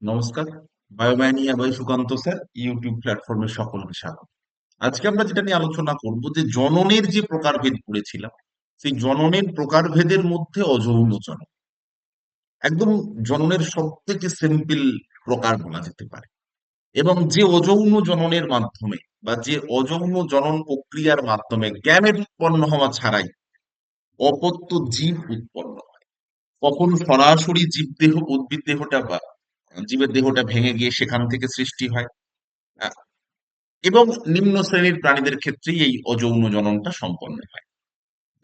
নমস্কার। বায়োম্যানিয়া by Sukanta sir YouTube প্ল্যাটফর্মের সকলকে স্বাগত। আজকে আমরা যেটা নিয়ে আলোচনা করব যে জননের যে প্রকারভেদ পড়েছিলাম, সেই জননের প্রকারভেদের মধ্যে অযৌন জনন একদম জননের সব থেকে সিম্পল প্রকার বলা যেতে পারে। এবং যে অযৌন জননের মাধ্যমে বা যে অযৌন জনন প্রক্রিয়ার মাধ্যমে গ্যামেট উৎপন্ন হওয়া ছাড়াই অপত্য জীব উৎপন্ন হয়। কখন সরাসরি জীবদেহ উদ্ভিদ দেহটা বা জীবের দেহটা ভেঙে গিয়ে সেখান থেকে সৃষ্টি হয়, আহ, এবং নিম্ন শ্রেণীর প্রাণীদের ক্ষেত্রেই এই অযৌন জননটা সম্পন্ন হয়।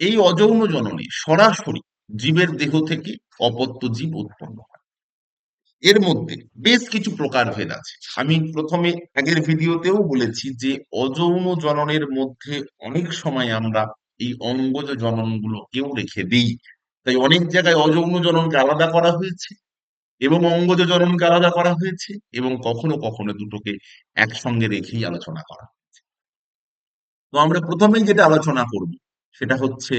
এই অযৌন জননে সরাসরি জীবের দেহ থেকে অপত্য জীব উৎপন্ন হয়। এর মধ্যে বেশ কিছু প্রকারভেদ আছে। আমি প্রথমে আগের ভিডিওতেও বলেছি যে অযৌন জননের মধ্যে অনেক সময় আমরা এই অঙ্গজ জননগুলোকেও রেখে দিই। তাই অনেক জায়গায় অযৌন জননকে আলাদা করা হয়েছে এবং অঙ্গজ জননকে আলাদা করা হয়েছে, এবং কখনো কখনো দুটোকে একসঙ্গে রেখেই আলোচনা করা। তো আমরা প্রথমেই যেটা আলোচনা করব সেটা হচ্ছে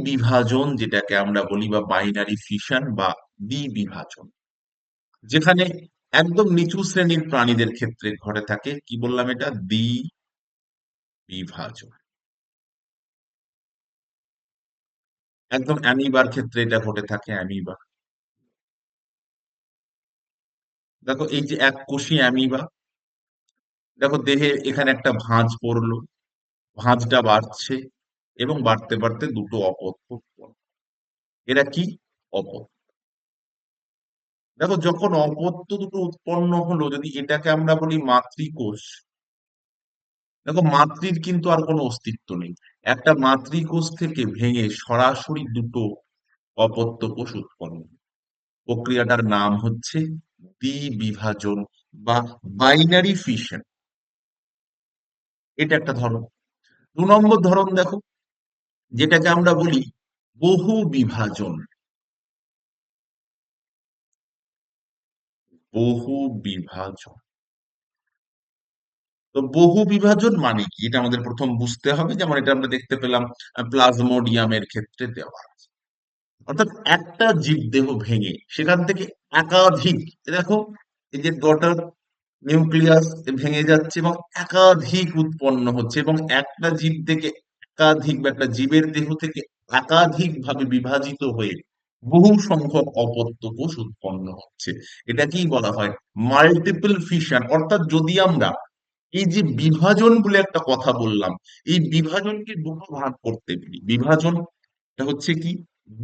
বিভাজন, যেটাকে আমরা বলি বা বাইনারি ফিশন বা বিভাজন, যেখানে একদম নিচু শ্রেণীর প্রাণীদের ক্ষেত্রে ঘটে থাকে। কি বললাম? এটা বিভাজন। একদম অ্যামিবার ক্ষেত্রে এটা ঘটে থাকে, অ্যামিবা। দেখো এই যে এক কোষী অ্যামিবা, দেখো দেহে এখানে একটা ভাঁজ পড়লো, ভাঁজটা বাড়ছে এবং বাড়তে বাড়তে দুটো অপত্য উৎপন্ন। এরা কি? অপত্য। দেখো যখন অপত্য দুটো উৎপন্ন হলো, যদি এটাকে আমরা বলি মাতৃকোষ, দেখো মাতৃর কিন্তু আর কোনো অস্তিত্ব নেই। একটা মাতৃকোষ থেকে ভেঙে সরাসরি দুটো অপত্য কোষ উৎপন্ন। প্রক্রিয়াটার নাম হচ্ছে দ্বিবিভাজন বা বাইনারি ফিশন। এটা একটা ধরন। 2 নম্বর ধরন দেখো, যেটাকে আমরা বলি বহু বিভাজন। বহু বিভাজন। তো বহু বিভাজন মানে কি, এটা আমাদের প্রথম বুঝতে হবে। যেমন এটা আমরা দেখতে পেলাম প্লাজমোডিয়ামের ক্ষেত্রে দেওয়া আছে। অর্থাৎ একটা জীবদেহ ভেঙে সেখান থেকে একাধিক, দেখো এই যে ডটার নিউক্লিয়াস ভেঙে যাচ্ছে এবং একাধিক উৎপন্ন হচ্ছে, এবং একটা জীব থেকে একাধিক বা একটা জীবের দেহ থেকে একাধিক ভাবে বিভাজিত হয়ে বহু সংখ্যক অপত্য কোষ উৎপন্ন হচ্ছে। এটাকেই বলা হয় মাল্টিপল ফিশন। অর্থাৎ যদি আমরা এই যে বিভাজন বলে একটা কথা বললাম, এই বিভাজনকে দুটো ভাগ করতে পারি। বিভাজন এটা হচ্ছে কি?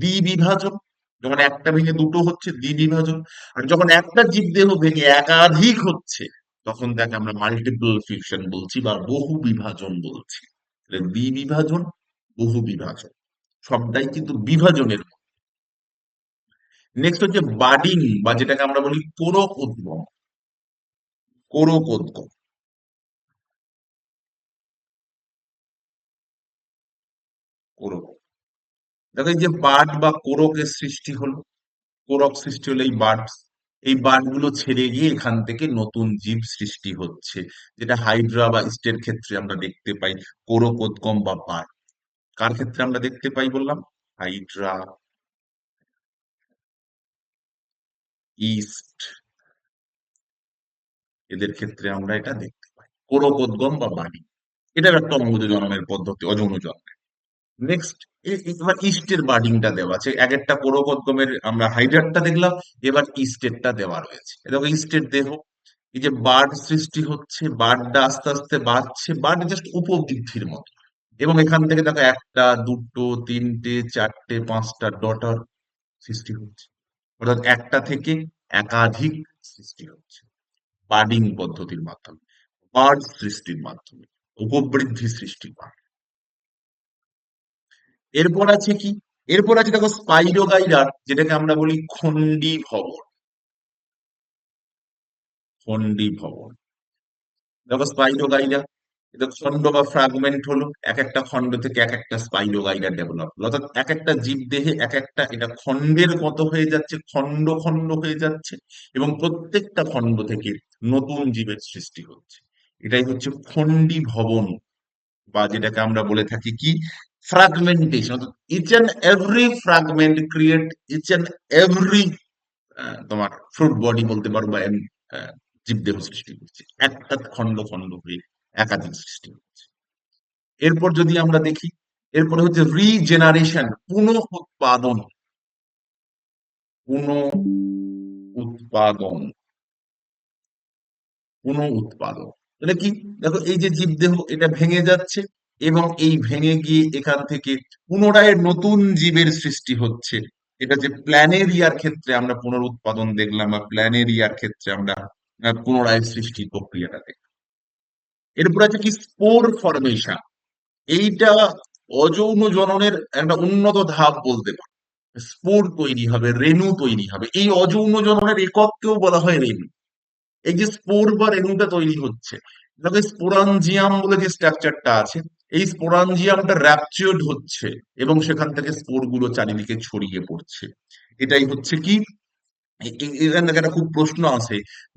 দ্বিবিভাজন। যখন একটা ভেঙে দুটো হচ্ছে দ্বিবিভাজন। আর যখন একটা জীবদেহ ভেঙে একাধিক হচ্ছে, তখন তাকে আমরা মাল্টিপল ফিউশন বলছি বা বহু বিভাজন বলছি। তাহলে দ্বিবিভাজন, বহু বিভাজন সবটাই কিন্তু বিভাজনের। নেক্সট হচ্ছে বাডিং, বা যেটাকে আমরা বলি কোরক উদ্গম। কোরক উদ্গম, কোরক। দেখো এই যে বাড বা কোরকের সৃষ্টি হলো, কোরক সৃষ্টি হলো এই বার্ড, এই বার্ড গুলো ছেড়ে গিয়ে এখান থেকে নতুন জীব সৃষ্টি হচ্ছে, যেটা হাইড্রা বা ইস্টের ক্ষেত্রে আমরা দেখতে পাই। কোরকোদ্গম বা বার্ড কার ক্ষেত্রে আমরা দেখতে পাই বললাম? হাইড্রা, ইস্ট, এদের ক্ষেত্রে আমরা এটা দেখতে পাই কোরকোদ্গম বা বাড়ি। এটার একটা অঙ্গজ জননের পদ্ধতি, অযৌন জন্ম। নেক্সট, এবার ইস্টের বার্ডিংটা দেওয়া আছে। এক একটা কোরকোদ্গমের আমরা হাইড্রারটা দেখলাম, এবার ইস্টেরটা দেওয়া রয়েছে। দেখো ইস্টের দেহ, এই যে বার্ড সৃষ্টি হচ্ছে, বার্ডটা আস্তে আস্তে বাড়ছে, বার্ড জাস্ট উপবৃদ্ধির মতো। এবং এখান থেকে দেখো একটা, দুটো, তিনটে, চারটে, পাঁচটা ডটার সৃষ্টি হচ্ছে। অর্থাৎ একটা থেকে একাধিক সৃষ্টি হচ্ছে বার্ডিং পদ্ধতির মাধ্যমে, বার্ড সৃষ্টির মাধ্যমে, উপবৃদ্ধি সৃষ্টির মাধ্যমে। এরপর আছে কি? এরপর আছে দেখো স্পাইরোগাইরার, যেটাকে আমরা বলি খন্ডি ভবন। খন্ডি ভবন, দেখো স্পাইরোগাইরা, এটা খন্ড বা ফ্রাগমেন্ট হলো, এক একটা খন্ড থেকে এক একটা স্পাইরোগাইরা ডেভেলপ হলো। অর্থাৎ এক একটা জীবদেহে এক একটা এটা খন্ডের মতো হয়ে যাচ্ছে, খন্ড খন্ড হয়ে যাচ্ছে, এবং প্রত্যেকটা খন্ড থেকে নতুন জীবের সৃষ্টি হচ্ছে। এটাই হচ্ছে খন্ডি ভবন, বা যেটাকে আমরা বলে থাকি কি? ফ্রাগমেন্টেশন। অর্থাৎ each and every fragment create each and every তোমার ফ্রুট বডি বলতে পারো বা জীবদেহ সৃষ্টি করছে, একটা খন্ড খন্ড হয়ে একাধিক সৃষ্টি করছে। এরপর যদি আমরা দেখি, এরপরে হচ্ছে রিজেনারেশন, পুনঃ উৎপাদন উৎপাদন। এটা কি? দেখো এই যে জীবদেহ, এটা ভেঙে যাচ্ছে এবং এই ভেঙে গিয়ে এখান থেকে পুনরায় নতুন জীবের সৃষ্টি হচ্ছে। এটা যে প্ল্যানেরিয়ার ক্ষেত্রে আমরা পুনরুৎপাদন দেখলাম, বা প্ল্যানেরিয়ার ক্ষেত্রে আমরা পুনরায় সৃষ্টির প্রক্রিয়াটা দেখলাম। এরপর আছে কি? Spore formation. এইটা অযৌন জননের একটা উন্নত ধাপ বলতে পারো। স্পোর তৈরি হবে, রেণু তৈরি হবে। এই অযৌন জননের একককেও বলা হয় রেণু। এই যে স্পোর বা রেণুটা তৈরি হচ্ছে, দেখো স্পোরাঞ্জিয়াম বলে যে স্ট্রাকচারটা আছে, এই স্পোরাঞ্জিয়ামটা র্যাপচার্ড হচ্ছে এবং সেখান থেকে স্পোর গুলো চারিদিকে ছড়িয়ে পড়ছে। এটাই হচ্ছে কি, এখান থেকে একটা খুব প্রশ্ন আছে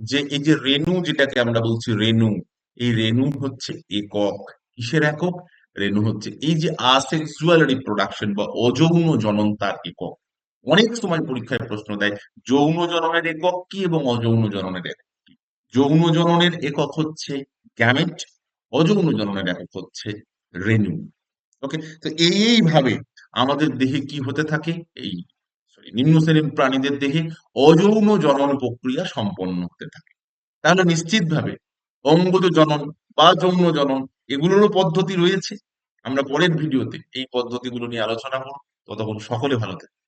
যে এই যে রেণু, যেটাকে আমরা বলছি রেণু, এই রেণু হচ্ছে একক। কিসের একক? রেণু হচ্ছে এই যে আসেক্সুয়াল রিপ্রোডাকশন বা অযৌন জনন, তার একক। অনেক সময় পরীক্ষায় প্রশ্ন দেয় যৌন জননের একক কি এবং অযৌন জননের একক কি। যৌন জননের একক হচ্ছে গ্যামেট, অযৌন জননের একক হচ্ছে রেণু। ওকে, তো এইভাবে আমাদের দেহে কি হতে থাকে, এই সরি নিম্ন শ্রেণীর প্রাণীদের দেহে অযৌন জনন প্রক্রিয়া সম্পন্ন হতে থাকে। তাহলে নিশ্চিতভাবে অঙ্গজ জনন বা যৌন জনন, এগুলোরও পদ্ধতি রয়েছে। আমরা পরের ভিডিওতে এই পদ্ধতিগুলো নিয়ে আলোচনা করব। ততক্ষণ সকলে ভালো থাকবে।